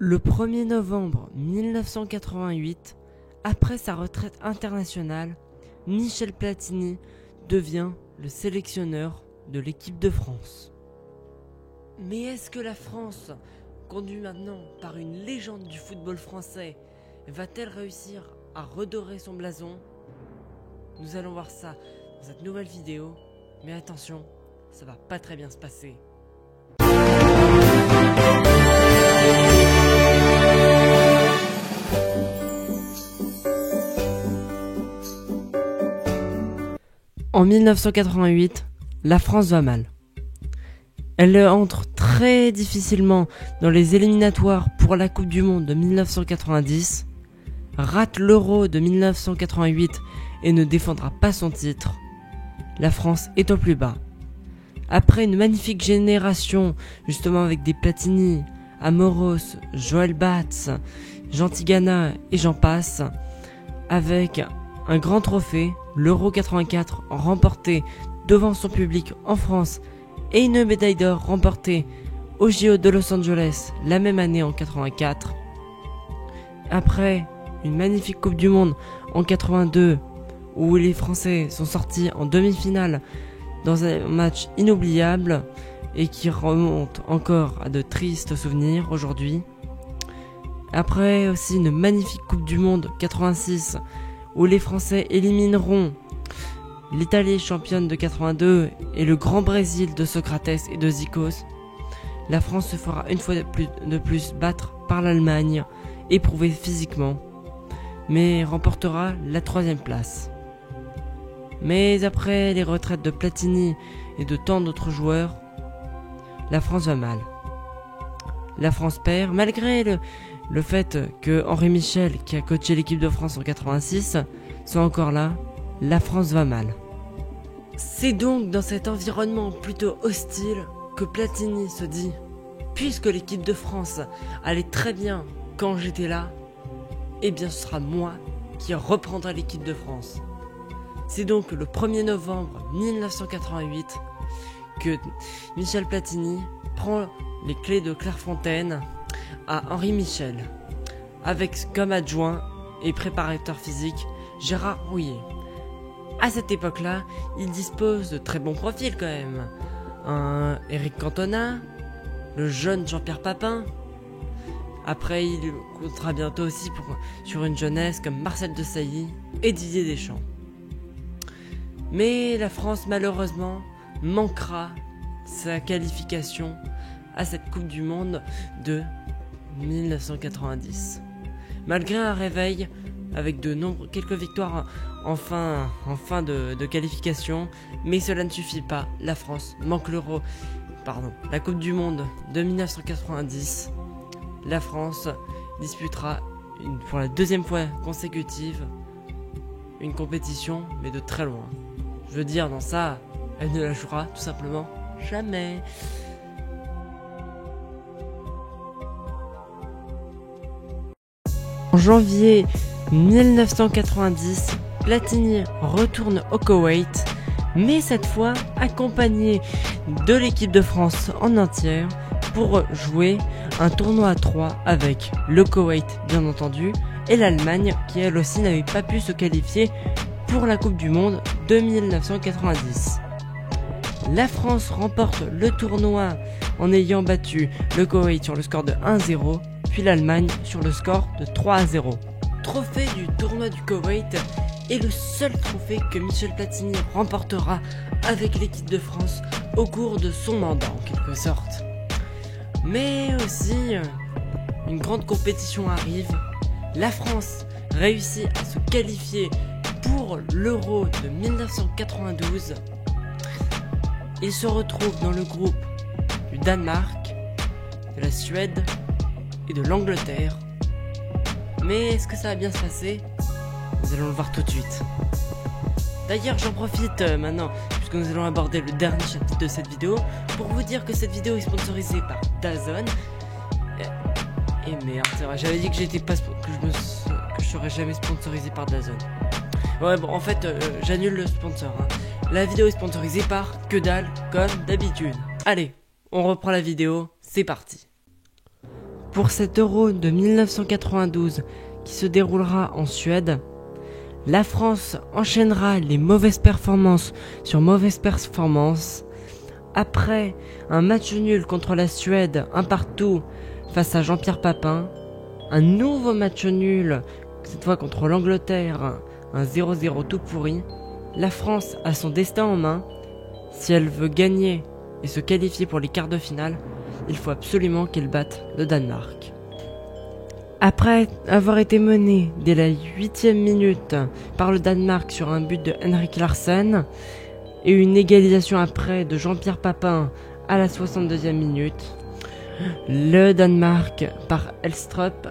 Le 1er novembre 1988, après sa retraite internationale, Michel Platini devient le sélectionneur de l'équipe de France. Mais est-ce que la France, conduite maintenant par une légende du football français, va-t-elle réussir à redorer son blason? Nous allons voir ça dans cette nouvelle vidéo, mais attention, ça va pas très bien se passer. En 1988, la France va mal. Elle entre très difficilement dans les éliminatoires pour la Coupe du Monde de 1990, rate l'Euro de 1988 et ne défendra pas son titre. La France est au plus bas. Après une magnifique génération, justement avec des Platini, Amoros, Joël Batz, Jean Tigana et j'en passe, avec un grand trophée, l'Euro 84 remporté devant son public en France et une médaille d'or remportée au JO de Los Angeles la même année en 84. Après une magnifique Coupe du Monde en 82 où les Français sont sortis en demi-finale dans un match inoubliable et qui remonte encore à de tristes souvenirs aujourd'hui. Après aussi une magnifique Coupe du Monde 86 où les Français élimineront l'Italie championne de 82 et le Grand Brésil de Socrates et de Zikos. La France se fera une fois de plus battre par l'Allemagne, éprouvée physiquement, mais remportera la 3e place. Mais après les retraites de Platini et de tant d'autres joueurs, la France va mal. La France perd, malgré le fait que Henri Michel, qui a coaché l'équipe de France en 86, soit encore là. La France va mal. C'est donc dans cet environnement plutôt hostile que Platini se dit « Puisque l'équipe de France allait très bien quand j'étais là, eh bien ce sera moi qui reprendrai l'équipe de France. » C'est donc le 1er novembre 1988 que Michel Platini prend les clés de Clairefontaine à Henri Michel, avec comme adjoint et préparateur physique Gérard Rouillet. À cette époque-là, il dispose de très bons profils quand même. Un Éric Cantona, le jeune Jean-Pierre Papin. Après, il comptera bientôt aussi sur une jeunesse comme Marcel Desailly et Didier Deschamps. Mais la France, malheureusement, manquera sa qualification à cette Coupe du Monde de 1990. Malgré un réveil avec quelques victoires en fin de qualification, mais cela ne suffit pas. La France manque la Coupe du Monde de 1990. La France disputera pour la 2e fois consécutive une compétition, mais de très loin. Je veux dire, dans ça, elle ne la jouera tout simplement jamais. En janvier 1990, Platini retourne au Koweït, mais cette fois accompagné de l'équipe de France en entière pour jouer un tournoi à 3 avec le Koweït bien entendu et l'Allemagne qui elle aussi n'avait pas pu se qualifier pour la Coupe du Monde de 1990. La France remporte le tournoi en ayant battu le Koweït sur le score de 1-0, puis l'Allemagne sur le score de 3-0. Trophée du tournoi du Koweït est le seul trophée que Michel Platini remportera avec l'équipe de France au cours de son mandat en quelque sorte. Mais aussi, une grande compétition arrive. La France réussit à se qualifier pour l'Euro de 1992. Il se retrouve dans le groupe du Danemark, de la Suède et de l'Angleterre. Mais est-ce que ça va bien se passer? Nous allons le voir tout de suite. D'ailleurs, j'en profite maintenant, puisque nous allons aborder le dernier chapitre de cette vidéo, pour vous dire que cette vidéo est sponsorisée par DAZN. Et merde, c'est vrai, j'avais dit que je serais jamais sponsorisé par DAZN. Ouais, bon, en fait, j'annule le sponsor. La vidéo est sponsorisée par Que Dalle, comme d'habitude. Allez, on reprend la vidéo, c'est parti. pour cet Euro de 1992 qui se déroulera en Suède, la France enchaînera les mauvaises performances sur mauvaises performances. Après un match nul contre la Suède, un partout face à Jean-Pierre Papin, un nouveau match nul, cette fois contre l'Angleterre, un 0-0 tout pourri, la France a son destin en main. Si elle veut gagner et se qualifier pour les quarts de finale, il faut absolument qu'elle batte le Danemark. Après avoir été menée dès la 8e minute par le Danemark sur un but de Henrik Larsen et une égalisation après de Jean-Pierre Papin à la 62e minute, le Danemark par Elstrup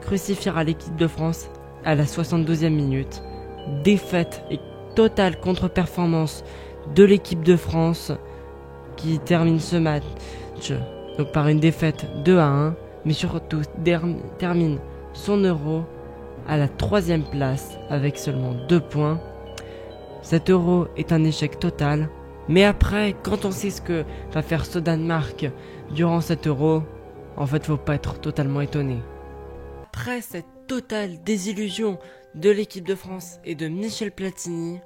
crucifiera l'équipe de France à la 72e minute. Défaite et totale contre-performance de l'équipe de France qui termine ce match donc par une défaite 2-1, mais surtout termine son Euro à la 3e place avec seulement 2 points. Cet Euro est un échec total, mais après, quand on sait ce que va faire ce Danemark durant cet Euro, en fait faut pas être totalement étonné. Après cette totale désillusion de l'équipe de France et de Michel Platini,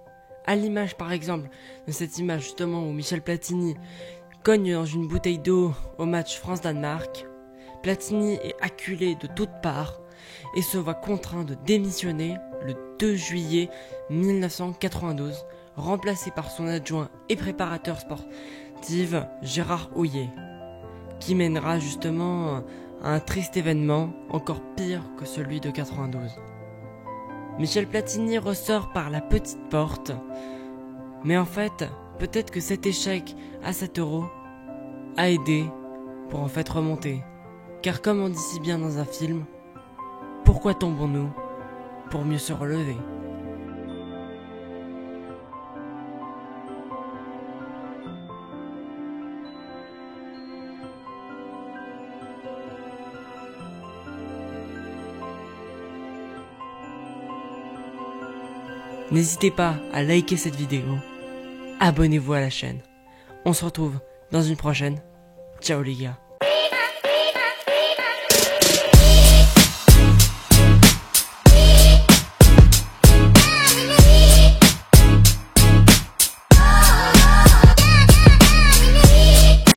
à l'image par exemple de cette image justement où Michel Platini cogne dans une bouteille d'eau au match France-Danemark, Platini est acculé de toutes parts et se voit contraint de démissionner le 2 juillet 1992, remplacé par son adjoint et préparateur sportif Gérard Houllier, qui mènera justement à un triste événement encore pire que celui de 92. Michel Platini ressort par la petite porte, mais en fait, peut-être que cet échec à cet Euro a aidé pour en fait remonter. Car comme on dit si bien dans un film, pourquoi tombons-nous pour mieux se relever ? N'hésitez pas à liker cette vidéo, abonnez-vous à la chaîne. On se retrouve dans une prochaine. Ciao les gars.